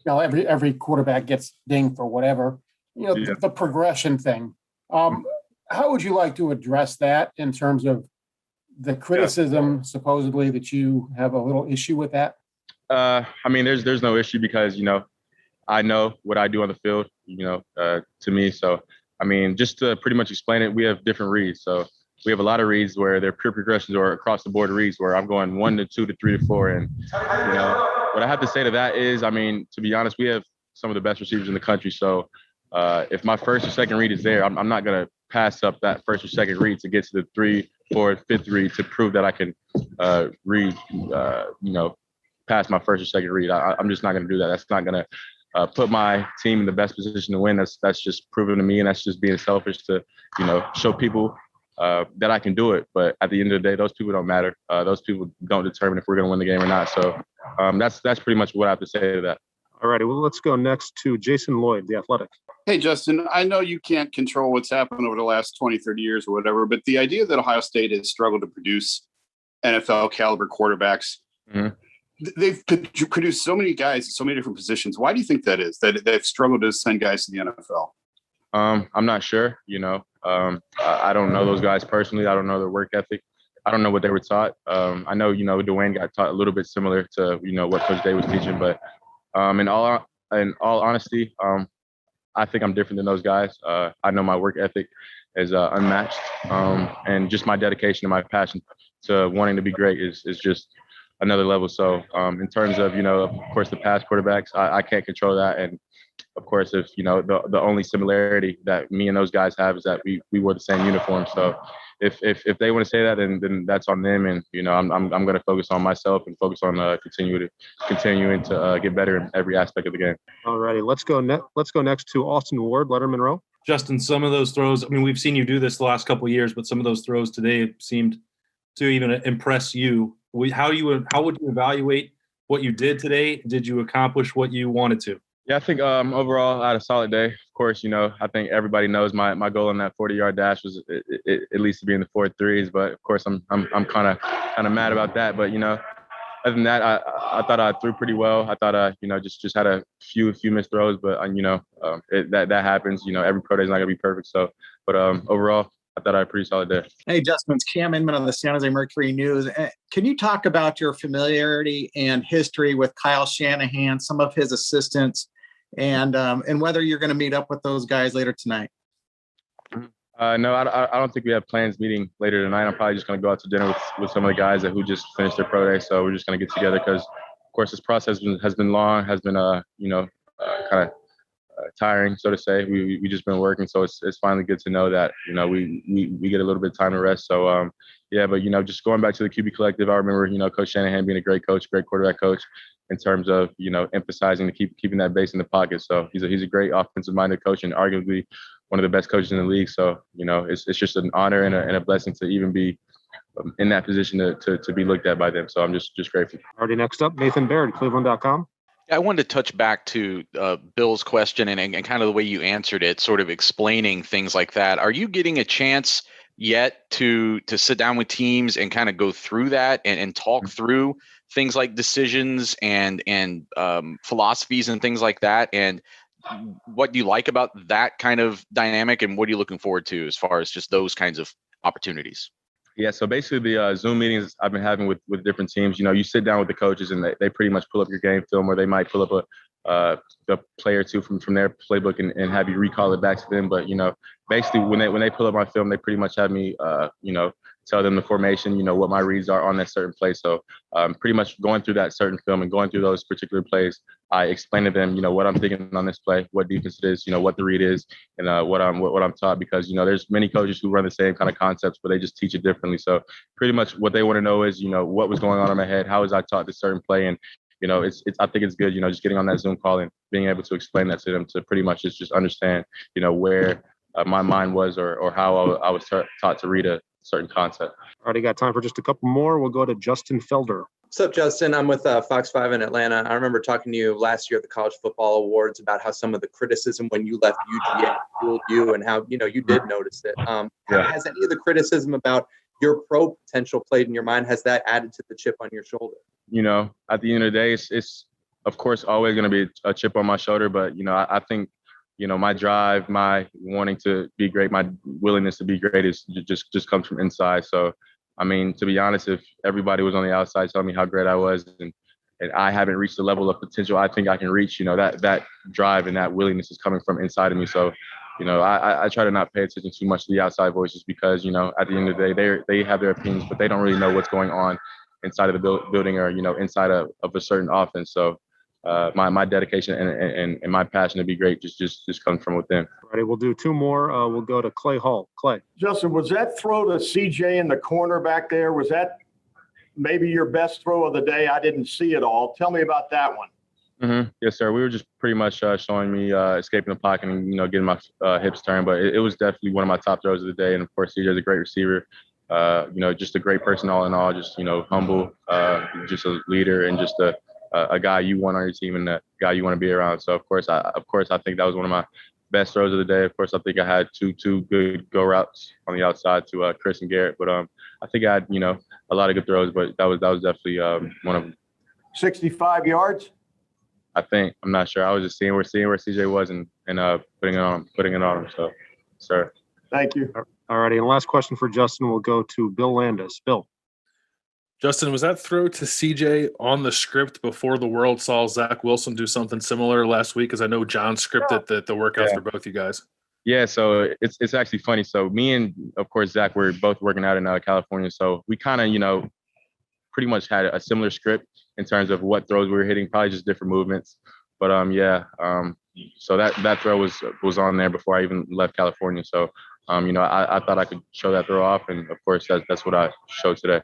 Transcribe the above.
every quarterback gets dinged for whatever. Yeah. The progression thing. How would you like to address that in terms of the criticism, supposedly, that you have a little issue with that? I mean, there's no issue because, I know what I do on the field, to me. So, I mean, just to pretty much explain it, we have different reads. So we have a lot of reads where they're pure progressions or across the board reads where I'm going 1 to 2 to 3 to 4. And, what I have to say to that is, I mean, to be honest, we have some of the best receivers in the country. So if my first or second read is there, I'm not going to pass up that first or second read to get to the 3, 4, 5th read to prove that I can read, past my first or second read. I'm just not going to do that. That's not going to put my team in the best position to win. That's just proven to me, and that's just being selfish to, show people that I can do it. But at the end of the day, those people don't matter. Those people don't determine if we're going to win the game or not. So that's pretty much what I have to say to that. All righty. Well, let's go next to Jason Lloyd, The Athletic. Hey, Justin, I know you can't control what's happened over the last 20, 30 years or whatever, but the idea that Ohio State has struggled to produce NFL caliber quarterbacks, they've produced so many guys in so many different positions. Why do you think that is, that they've struggled to send guys to the NFL? I'm not sure, I don't know those guys personally. I don't know their work ethic. I don't know what they were taught. I know, Dwayne got taught a little bit similar to, what Coach Day was teaching, but in all honesty, I think I'm different than those guys. I know my work ethic is unmatched, and just my dedication and my passion to wanting to be great is just another level. So in terms of, of course, the past quarterbacks, I can't control that. And of course, if, the only similarity that me and those guys have is that we wore the same uniform. So if they want to say that, then that's on them. And, I'm going to focus on myself and focus on continuing to get better in every aspect of the game. All righty. Let's go next to Austin Ward, Letterman Row. Justin, some of those throws, I mean, we've seen you do this the last couple of years, but some of those throws today seemed to even impress you. How would you evaluate what you did today? Did you accomplish what you wanted to? Yeah, I think overall I had a solid day. Of course, I think everybody knows my goal on that 40-yard dash was at least to be in the 4.3s. But of course, I'm kind of mad about that. But other than that, I thought I threw pretty well. I thought I just had a few missed throws, but that happens. Every pro day is not gonna be perfect. So, but overall, I thought I had a pretty solid day. Hey, Justin, it's Cam Inman of the San Jose Mercury News. Can you talk about your familiarity and history with Kyle Shanahan, some of his assistants, and whether you're going to meet up with those guys later tonight? No, I don't think we have plans meeting later tonight. I'm probably just going to go out to dinner with some of the guys who just finished their pro day. So we're just going to get together because, of course, this process has been long, has been kind of tiring, so to say. We just been working, so it's finally good to know that we get a little bit of time to rest. So but just going back to the QB collective, I remember Coach Shanahan being a great coach, great quarterback coach, in terms of emphasizing to keeping that base in the pocket. So he's a great offensive minded coach and arguably one of the best coaches in the league. So it's just an honor and a blessing to even be in that position to be looked at by them. So I'm just grateful. Already next up, Nathan Baird, Cleveland.com. I wanted to touch back to Bill's question and kind of the way you answered it, sort of explaining things like that. Are you getting a chance yet to sit down with teams and kind of go through that and talk through things like decisions and philosophies and things like that? And what do you like about that kind of dynamic, and what are you looking forward to as far as just those kinds of opportunities? Yeah, so basically the Zoom meetings I've been having with different teams, you sit down with the coaches and they pretty much pull up your game film, or they might pull up a play or two from their playbook and have you recall it back to them. But, basically when they pull up my film, they pretty much have me, tell them the formation, what my reads are on that certain play. So pretty much going through that certain film and going through those particular plays, I explain to them, what I'm thinking on this play, what defense it is, what the read is, and what I'm taught, because, there's many coaches who run the same kind of concepts, but they just teach it differently. So pretty much what they want to know is, what was going on in my head, how was I taught this certain play, and I think it's good, just getting on that Zoom call and being able to explain that to them to pretty much just understand, where my mind was or how I was taught to read a certain concept. Already got time for just a couple more. We'll go to Justin Felder. What's up, Justin? I'm with Fox 5 in Atlanta. I remember talking to you last year at the College Football Awards about how some of the criticism when you left UGA fueled you and how, you did notice it. Has any of the criticism about your pro potential played in your mind? Has that added to the chip on your shoulder? At the end of the day, it's of course, always going to be a chip on my shoulder. But, I think, my drive, my wanting to be great, my willingness to be great is just comes from inside. So, I mean, to be honest, if everybody was on the outside telling me how great I was and I haven't reached the level of potential I think I can reach, that drive and that willingness is coming from inside of me. So, I try to not pay attention too much to the outside voices because, at the end of the day, they have their opinions, but they don't really know what's going on inside of the building or, inside of a certain offense. So my dedication and my passion to be great just comes from within. All right, we'll do two more. We'll go to Clay Hall. Clay. Justin, was that throw to CJ in the corner back there? Was that maybe your best throw of the day? I didn't see it all. Tell me about that one. Mm-hmm. Yes, sir. We were just pretty much showing me escaping the pocket and, getting my hips turned. But it was definitely one of my top throws of the day. And, of course, CJ's a great receiver. Just a great person all in all, just, humble, just a leader and just a guy you want on your team and a guy you want to be around. So, of course, I think that was one of my best throws of the day. Of course, I think I had two good go routes on the outside to Chris and Garrett. But I think I had, a lot of good throws, but that was definitely one of them. 65 yards? I think. I'm not sure. I was just seeing where CJ was and putting it on him. So, sir. Thank you. All righty. And last question for Justin will go to Bill Landis. Bill. Justin, was that throw to CJ on the script before the world saw Zach Wilson do something similar last week? Because I know John scripted the workouts for both you guys. Yeah, so it's actually funny. So me and, of course, Zach, we're both working out in California. So we kind of, pretty much had a similar script in terms of what throws we were hitting, probably just different movements. But so that throw was on there before I even left California. So I thought I could show that throw off, and of course that's what I showed today.